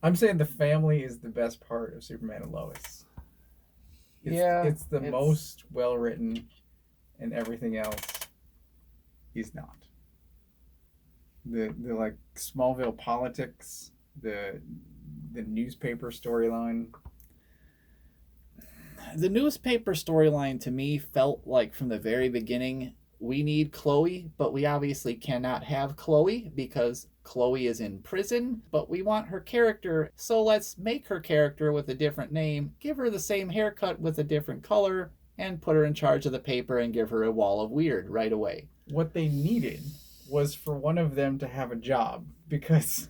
I'm saying the family is the best part of Superman and Lois. It's the most well written, and everything else is not. The like Smallville politics, the newspaper storyline. The newspaper storyline to me felt like from the very beginning, we need Chloe, but we obviously cannot have Chloe because Chloe is in prison, but we want her character, so let's make her character with a different name, give her the same haircut with a different color, and put her in charge of the paper and give her a wall of weird right away. What they needed was for one of them to have a job because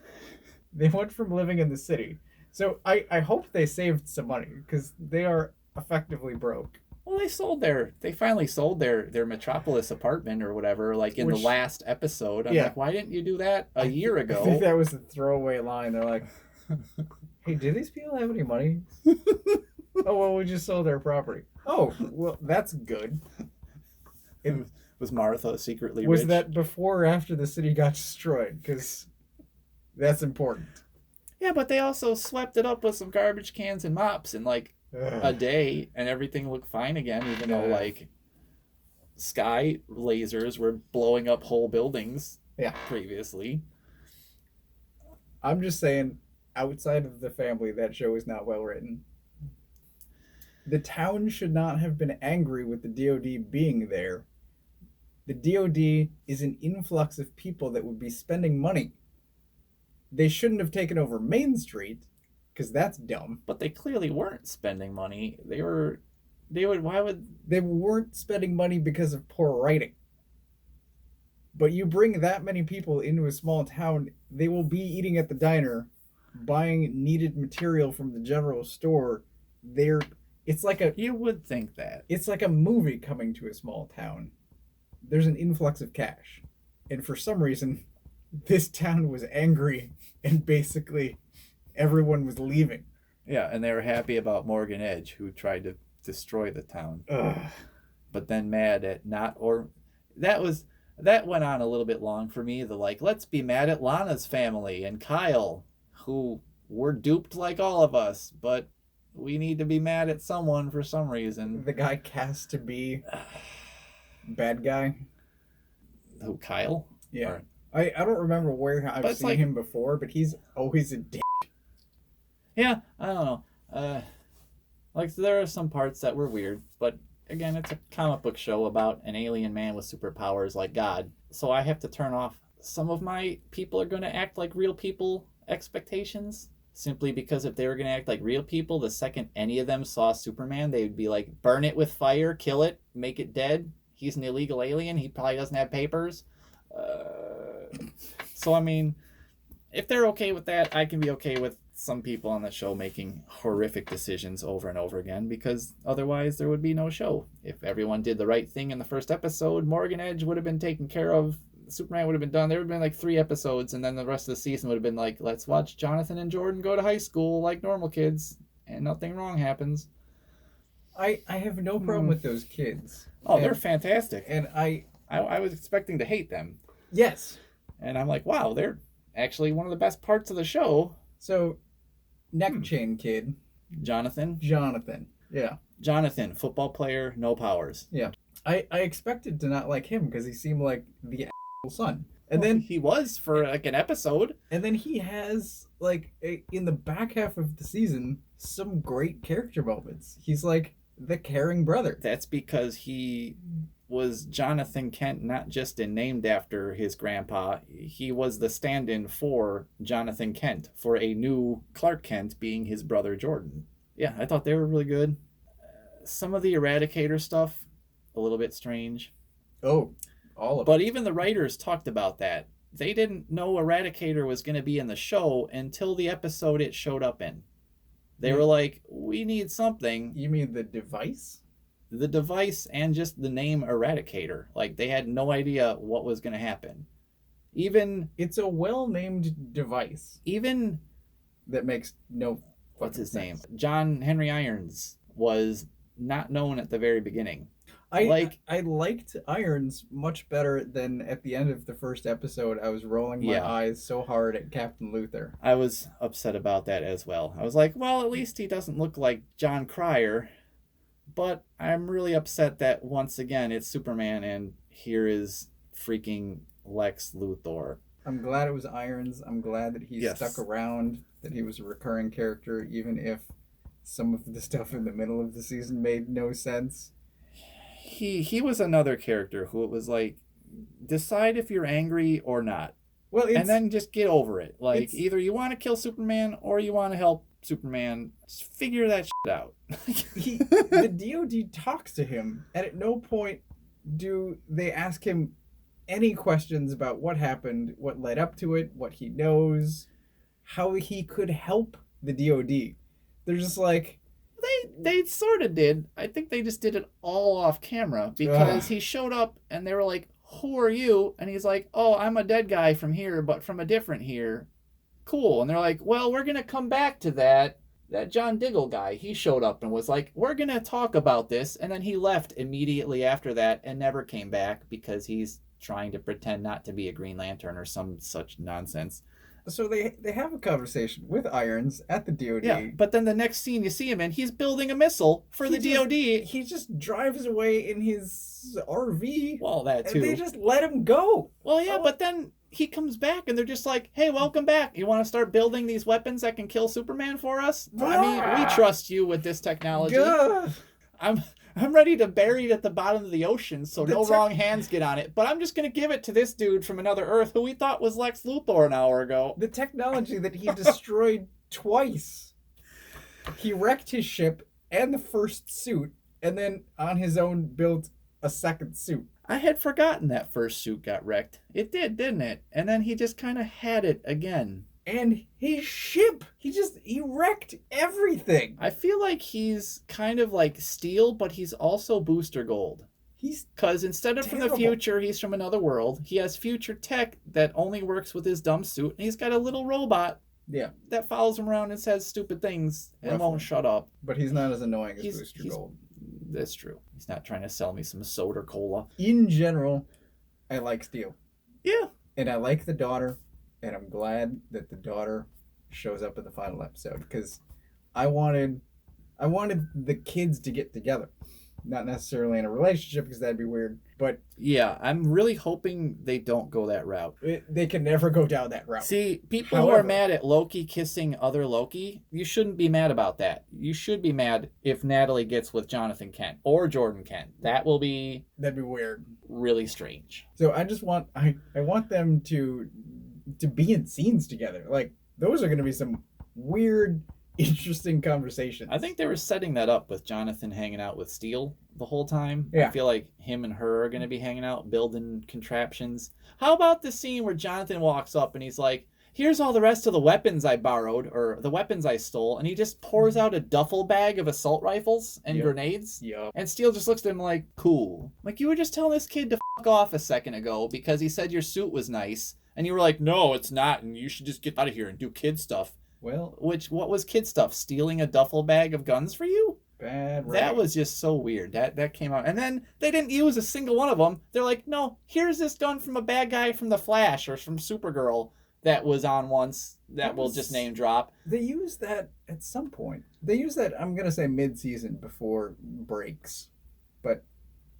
they went from living in the city. So I hope they saved some money because they are effectively broke. Well, they finally sold their Metropolis apartment or whatever, like in the last episode. I'm like, why didn't you do that a year ago? I think that was a throwaway line. They're like, hey, do these people have any money? Oh, well, we just sold our property. Oh, well, that's good. Was Martha secretly was rich? That before or after the city got destroyed? Because that's important. Yeah, but they also swept it up with some garbage cans and mops in like a day, and everything looked fine again, even though like sky lasers were blowing up whole buildings previously. I'm just saying, outside of the family, that show is not well written. The town should not have been angry with the DOD being there. The DOD is an influx of people that would be spending money. They shouldn't have taken over Main Street, because that's dumb. But they clearly weren't spending money. They weren't spending money because of poor writing. But you bring that many people into a small town, they will be eating at the diner, buying needed material from the general store. You would think that. It's like a movie coming to a small town. There's an influx of cash. And for some reason, this town was angry and basically everyone was leaving. Yeah, and they were happy about Morgan Edge, who tried to destroy the town. But then mad at that went on a little bit long for me. Let's be mad at Lana's family and Kyle, who were duped like all of us, but we need to be mad at someone for some reason. The guy cast to be bad guy. Who, Kyle? Yeah. I don't remember where I've seen him before, but he's always a dick. Yeah, I don't know. There are some parts that were weird, but again, it's a comic book show about an alien man with superpowers like God. So I have to turn off some of my people are going to act like real people expectations. Simply because if they were going to act like real people, the second any of them saw Superman, they would be like, burn it with fire, kill it, make it dead. He's an illegal alien. He probably doesn't have papers. So, I mean, if they're okay with that, I can be okay with some people on the show making horrific decisions over and over again, because otherwise there would be no show. If everyone did the right thing in the first episode, Morgan Edge would have been taken care of. Superman would have been done. There would have been like 3 episodes, and then the rest of the season would have been like, let's watch Jonathan and Jordan go to high school like normal kids, and nothing wrong happens. I have no problem with those kids. They're fantastic. And I was expecting to hate them. Yes. And I'm like, wow, they're actually one of the best parts of the show. So, neck chain kid. Jonathan. Yeah. Jonathan, football player, no powers. Yeah. I expected to not like him because he seemed like the son. And then he was for like an episode. And then he has in the back half of the season some great character moments. He's like the caring brother. That's because he was Jonathan Kent, not just named after his grandpa. He was the stand-in for Jonathan Kent, for a new Clark Kent being his brother Jordan. Yeah, I thought they were really good. Some of the Eradicator stuff, a little bit strange. Oh, all of it. But even the writers talked about that. They didn't know Eradicator was going to be in the show until the episode it showed up in. They were like, we need something. You mean the device? The device and just the name Eradicator. Like, they had no idea what was going to happen. It's a well-named device. That makes no... What's his name? John Henry Irons was not known at the very beginning. I liked Irons much better than at the end of the first episode. I was rolling my Yeah, eyes so hard at Captain Luther. I was upset about that as well. I was like, well, at least he doesn't look like John Cryer. But I'm really upset that once again it's Superman and here is freaking Lex Luthor. I'm glad it was Irons. I'm glad that he stuck Yes. around, that he was a recurring character, even if some of the stuff in the middle of the season made no sense. He was another character who it was like, decide if you're angry or not. Well, And then just get over it. Like, it's either you want to kill Superman or you want to help Superman. Just figure that shit out. the DOD talks to him, and at no point do they ask him any questions about what happened, what led up to it, what he knows, how he could help the DOD. They're just like, They sort of did. I think they just did it all off camera because ugh. he showed up and they were like, "Who are you?" And he's like, "Oh, I'm a dead guy from here, but from a different here." Cool. And they're like, "Well, we're gonna come back to that." That John Diggle guy, he showed up and was like, "We're gonna talk about this," and then he left immediately after that and never came back because he's trying to pretend not to be a Green Lantern or some such nonsense. So they have a conversation with Irons at the DOD. Yeah, but then the next scene you see him in, he's building a missile for the DOD. He just drives away in his RV. Well, that too. And they just let him go. Well, yeah, but then he comes back and they're just like, "Hey, welcome back. You want to start building these weapons that can kill Superman for us? I mean, we trust you with this technology. Gah. I'm ready to bury it at the bottom of the ocean so no wrong hands get on it. But I'm just going to give it to this dude from another Earth who we thought was Lex Luthor an hour ago." The technology that he destroyed twice. He wrecked his ship and the first suit, and then on his own built a second suit. I had forgotten that first suit got wrecked. It did, didn't it? And then he just kind of had it again. And his ship, he wrecked everything. I feel like he's kind of like Steel, but he's also Booster Gold. Because instead of terrible. From the future, he's from another world. He has future tech that only works with his dumb suit, and he's got a little robot that follows him around and says stupid things and won't shut up. But he's not as annoying as Booster Gold. That's true. He's not trying to sell me some soda cola. In general, I like Steel. Yeah. And I like the daughter, and I'm glad that the daughter shows up in the final episode because I wanted the kids to get together. Not necessarily in a relationship because that'd be weird, but yeah, I'm really hoping they don't go that route. They can never go down that route. See, people who are mad at Loki kissing other Loki, you shouldn't be mad about that. You should be mad if Natalie gets with Jonathan Kent or Jordan Kent. That'd be weird. Really strange. So I just want I want them to be in scenes together. Like those are going to be some weird, interesting conversations. I think they were setting that up with Jonathan hanging out with Steel the whole time. Yeah. I feel like him and her are going to be hanging out, building contraptions. How about the scene where Jonathan walks up and he's like, "Here's all the rest of the weapons I borrowed, or the weapons I stole," and he just pours out a duffel bag of assault rifles and grenades. Yeah. And Steel just looks at him like, "Cool. Like, you were just telling this kid to fuck off a second ago because he said your suit was nice. And you were like, no, it's not, and you should just get out of here and do kid stuff." Well, what was kid stuff? Stealing a duffel bag of guns for you? Bad. Right. That was just so weird. That came out, and then they didn't use a single one of them. They're like, "No, here's this gun from a bad guy from the Flash or from Supergirl that was on once that we'll just name drop." They used that at some point. They used that, I'm gonna say, mid-season before breaks, but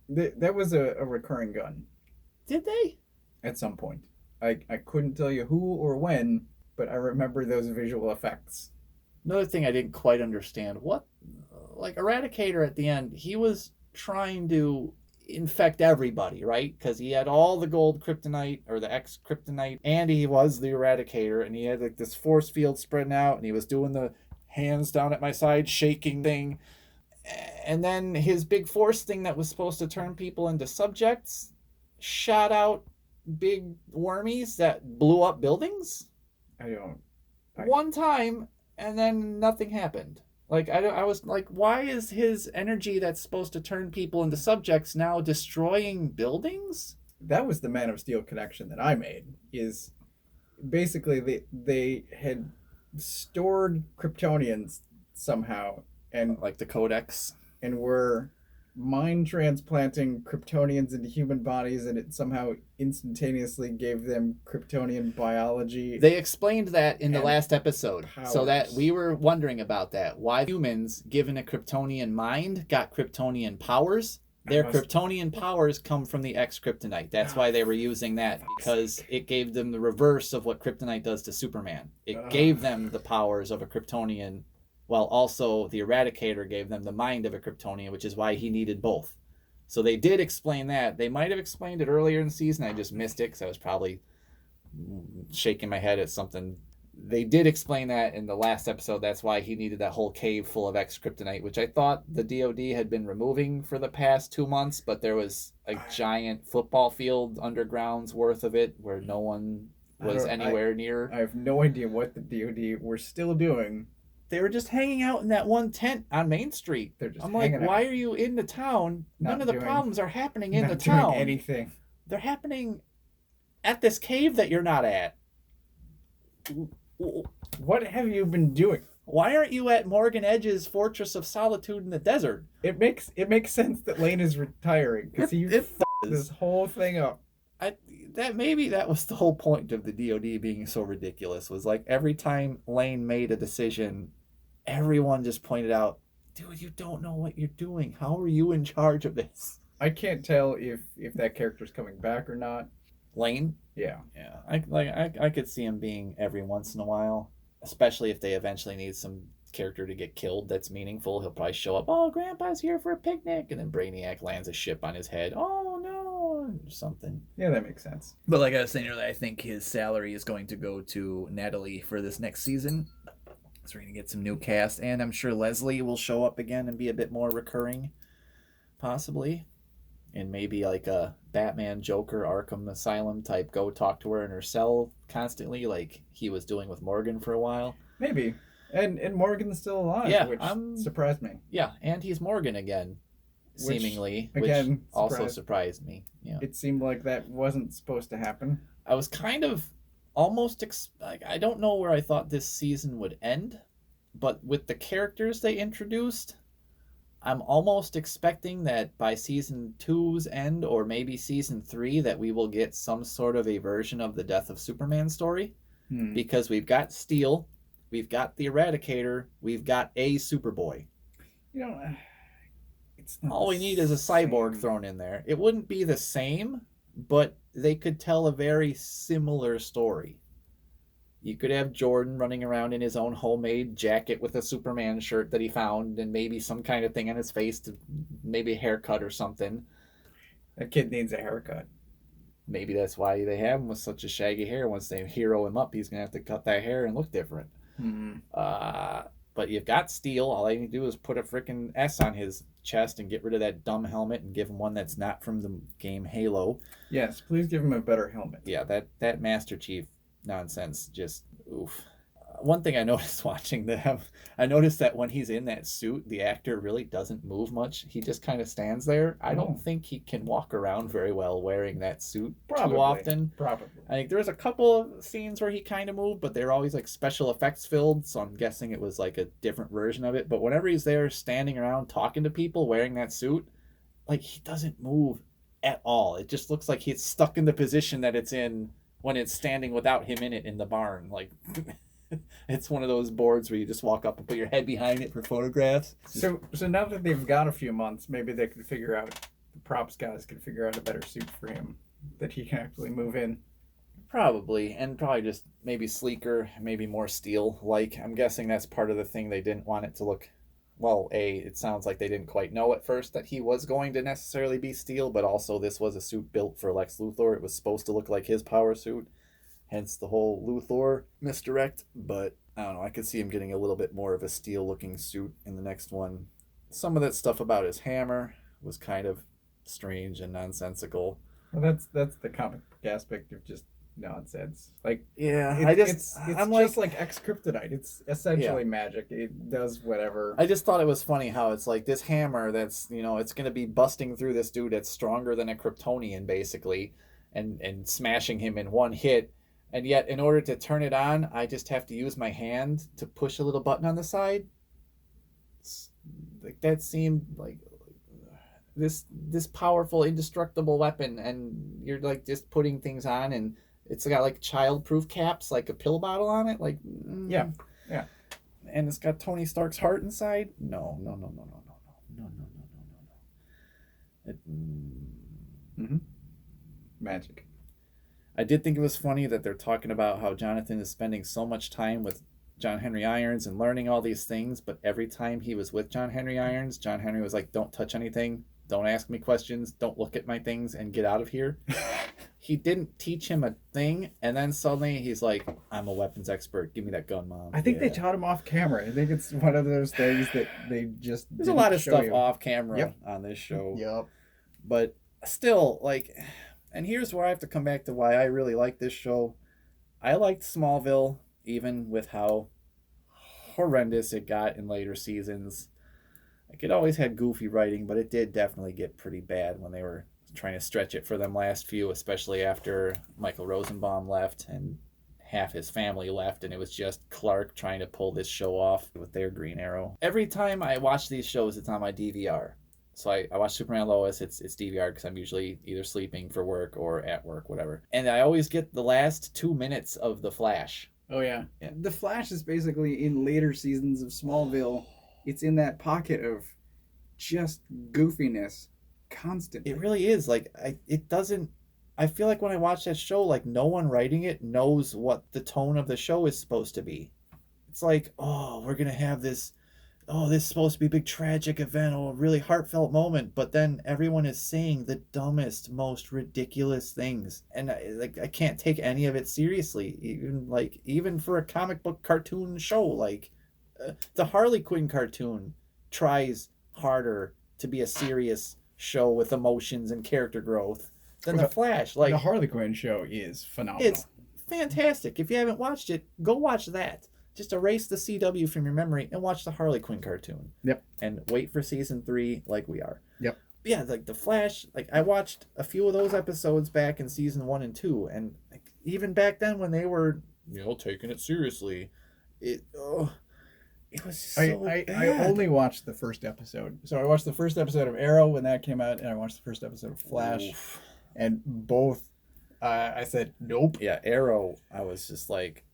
that was a recurring gun. Did they? At some point. I couldn't tell you who or when, but I remember those visual effects. Another thing I didn't quite understand, like Eradicator at the end, he was trying to infect everybody, right? Because he had all the gold kryptonite or the X kryptonite, and he was the Eradicator, and he had like this force field spreading out, and he was doing the hands down at my side shaking thing. And then his big force thing that was supposed to turn people into subjects shot out big wormies that blew up buildings. One time, and then nothing happened. Like I was like, why is his energy that's supposed to turn people into subjects now destroying buildings? That was the Man of Steel connection that I made. Is basically they had stored Kryptonians somehow, and like the Codex, and were mind transplanting Kryptonians into human bodies, and it somehow instantaneously gave them Kryptonian biology They explained that in the and last episode, so that powers. we were wondering about that. Why humans, given a Kryptonian mind, got Kryptonian powers? Their must- Kryptonian powers come from the X-Kryptonite. That's why they were using that, because it gave them the reverse of what Kryptonite does to Superman. It gave them the powers of a Kryptonian, while also the Eradicator gave them the mind of a Kryptonian, which is why he needed both. So they did explain that. They might have explained it earlier in the season. I just missed it because I was probably shaking my head at something. They did explain that in the last episode. That's why he needed that whole cave full of X-Kryptonite, which I thought the DoD had been removing for the past 2 months, but there was a giant football field underground's worth of it where no one was anywhere near. I have no idea what the DoD were still doing. They were just hanging out in that one tent on Main Street. I'm like, why are you in the town? None of the problems are happening in the town. Not doing anything. They're happening at this cave that you're not at. What have you been doing? Why aren't you at Morgan Edge's Fortress of Solitude in the desert? It makes sense that Lane is retiring because he fucked this whole thing up. That was the whole point of the DoD being so ridiculous. Was like every time Lane made a decision, everyone just pointed out, "Dude, you don't know what you're doing. How are you in charge of this?" I can't tell if that character's coming back or not. Lane? Yeah. I could see him being every once in a while, especially if they eventually need some character to get killed that's meaningful. He'll probably show up, "Oh, Grandpa's here for a picnic," and then Brainiac lands a ship on his head. "Oh no," or something. Yeah, that makes sense. But like I was saying earlier, I think his salary is going to go to Natalie for this next season. So we're going to get some new cast, and I'm sure Leslie will show up again and be a bit more recurring, possibly. And maybe like a Batman, Joker, Arkham Asylum type, go talk to her in her cell constantly, like he was doing with Morgan for a while. Maybe. And Morgan's still alive, yeah, which surprised me. Yeah, and he's Morgan again, seemingly, which again, also surprised me. Yeah, it seemed like that wasn't supposed to happen. I was kind of almost I don't know where I thought this season would end, but with the characters they introduced, I'm almost expecting that by season 2's end, or maybe season 3, that we will get some sort of a version of the Death of Superman story. Because we've got Steel, we've got the Eradicator, we've got a Superboy. You know, it's not all we need is a cyborg thrown in there. It wouldn't be the same, but they could tell a very similar story. You could have Jordan running around in his own homemade jacket with a Superman shirt that he found, and maybe some kind of thing on his face, to maybe a haircut or something. That kid needs a haircut. Maybe that's why they have him with such a shaggy hair. Once they hero him up, he's going to have to cut that hair and look different. But you've got Steel. All they need to do is put a freaking S on his chest and get rid of that dumb helmet and give him one that's not from the game Halo. Yes, please give him a better helmet. Yeah, that Master Chief nonsense, just oof. One thing I noticed watching them, I noticed that when he's in that suit, the actor really doesn't move much. He just kind of stands there. I don't think he can walk around very well wearing that suit too often. Probably. I think there's a couple of scenes where he kind of moved, but they're always like special effects filled, so I'm guessing it was like a different version of it. But whenever he's there standing around talking to people wearing that suit, like he doesn't move at all. It just looks like he's stuck in the position that it's in when it's standing without him in it in the barn. Like it's one of those boards where you just walk up and put your head behind it for photographs. So now that they've got a few months, maybe they could figure out, the props guys could figure out a better suit for him that he can actually move in. Probably, and probably just maybe sleeker, maybe more Steel-like. I'm guessing that's part of the thing. They didn't want it to look, well, it sounds like they didn't quite know at first that he was going to necessarily be Steel, but also this was a suit built for Lex Luthor. It was supposed to look like his power suit, hence the whole Luthor misdirect. But I don't know, I could see him getting a little bit more of a Steel-looking suit in the next one. Some of that stuff about his hammer was kind of strange and nonsensical. Well, that's the comic book aspect of just nonsense. Like, yeah, it's just like X-Kryptonite. It's essentially magic. It does whatever. I just thought it was funny how it's like this hammer that's, it's going to be busting through this dude that's stronger than a Kryptonian basically, and smashing him in one hit. And yet, in order to turn it on, I just have to use my hand to push a little button on the side. Like that seemed like this powerful indestructible weapon, and you're like just putting things on, and it's got like child-proof caps, like a pill bottle on it, like Yeah. Yeah. and it's got Tony Stark's heart inside. No, no, no, no, no, no, no, no, no, no, no, no. Mm-hmm. Magic. I did think it was funny that they're talking about how Jonathan is spending so much time with John Henry Irons and learning all these things, but every time he was with John Henry Irons, John Henry was like, "Don't touch anything, don't ask me questions, don't look at my things, and get out of here." He didn't teach him a thing, and then suddenly he's like, "I'm a weapons expert. Give me that gun, Mom." I think they taught him off camera. I think it's one of those things that they just There's a lot of show stuff you. off camera Yep. on this show. Yep. But still, like, and here's where I have to come back to why I really like this show. I liked Smallville, even with how horrendous it got in later seasons. Like, it always had goofy writing, but it did definitely get pretty bad when they were trying to stretch it for them last few, especially after Michael Rosenbaum left and half his family left, and it was just Clark trying to pull this show off with their Green Arrow. Every time I watch these shows, it's on my DVR. So I watch Superman Lois, it's DVR because I'm usually either sleeping for work or at work, whatever. And I always get the last 2 minutes of The Flash. Oh yeah. The Flash is basically in later seasons of Smallville. It's in that pocket of just goofiness constantly. It really is. Like, I feel like when I watch that show, like, no one writing it knows what the tone of the show is supposed to be. It's like, oh, we're gonna have this is supposed to be a big tragic event or a really heartfelt moment, but then everyone is saying the dumbest, most ridiculous things, and I can't take any of it seriously, even for a comic book cartoon show. Like, the Harley Quinn cartoon tries harder to be a serious show with emotions and character growth than The Flash. Like, the Harley Quinn show is phenomenal. It's fantastic. If you haven't watched it, go watch that. Just erase the CW from your memory and watch the Harley Quinn cartoon. Yep. And wait for season 3 like we are. Yep. Yeah, like The Flash, like, I watched a few of those episodes back in season 1 and 2, and like, even back then when they were, taking it seriously, it was so bad. I only watched the first episode. So I watched the first episode of Arrow when that came out, and I watched the first episode of Flash. Oof. And both, I said, nope. Yeah, Arrow, I was just like,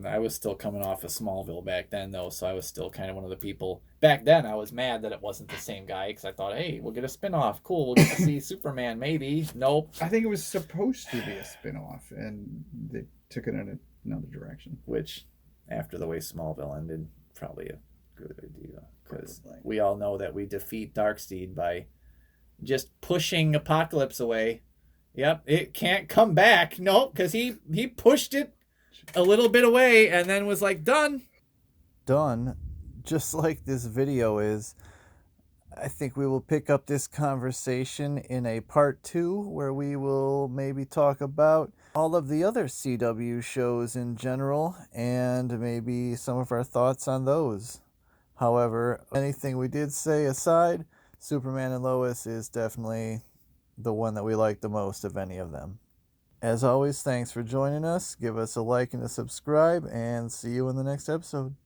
I was still coming off of Smallville back then, though, so I was still kind of one of the people. Back then, I was mad that it wasn't the same guy, because I thought, hey, we'll get a spinoff. Cool, we'll get to see Superman, maybe. Nope. I think it was supposed to be a spinoff, and they took it in another direction. Which, after the way Smallville ended, probably a good idea, because we all know that we defeat Darkseid by just pushing Apocalypse away. Yep, it can't come back. Nope, because he pushed it a little bit away and then was like, done. Done. Just like this video is. I think we will pick up this conversation in a part 2 where we will maybe talk about all of the other CW shows in general and maybe some of our thoughts on those. However, anything we did say aside, Superman and Lois is definitely the one that we like the most of any of them. As always, thanks for joining us. Give us a like and a subscribe, and see you in the next episode.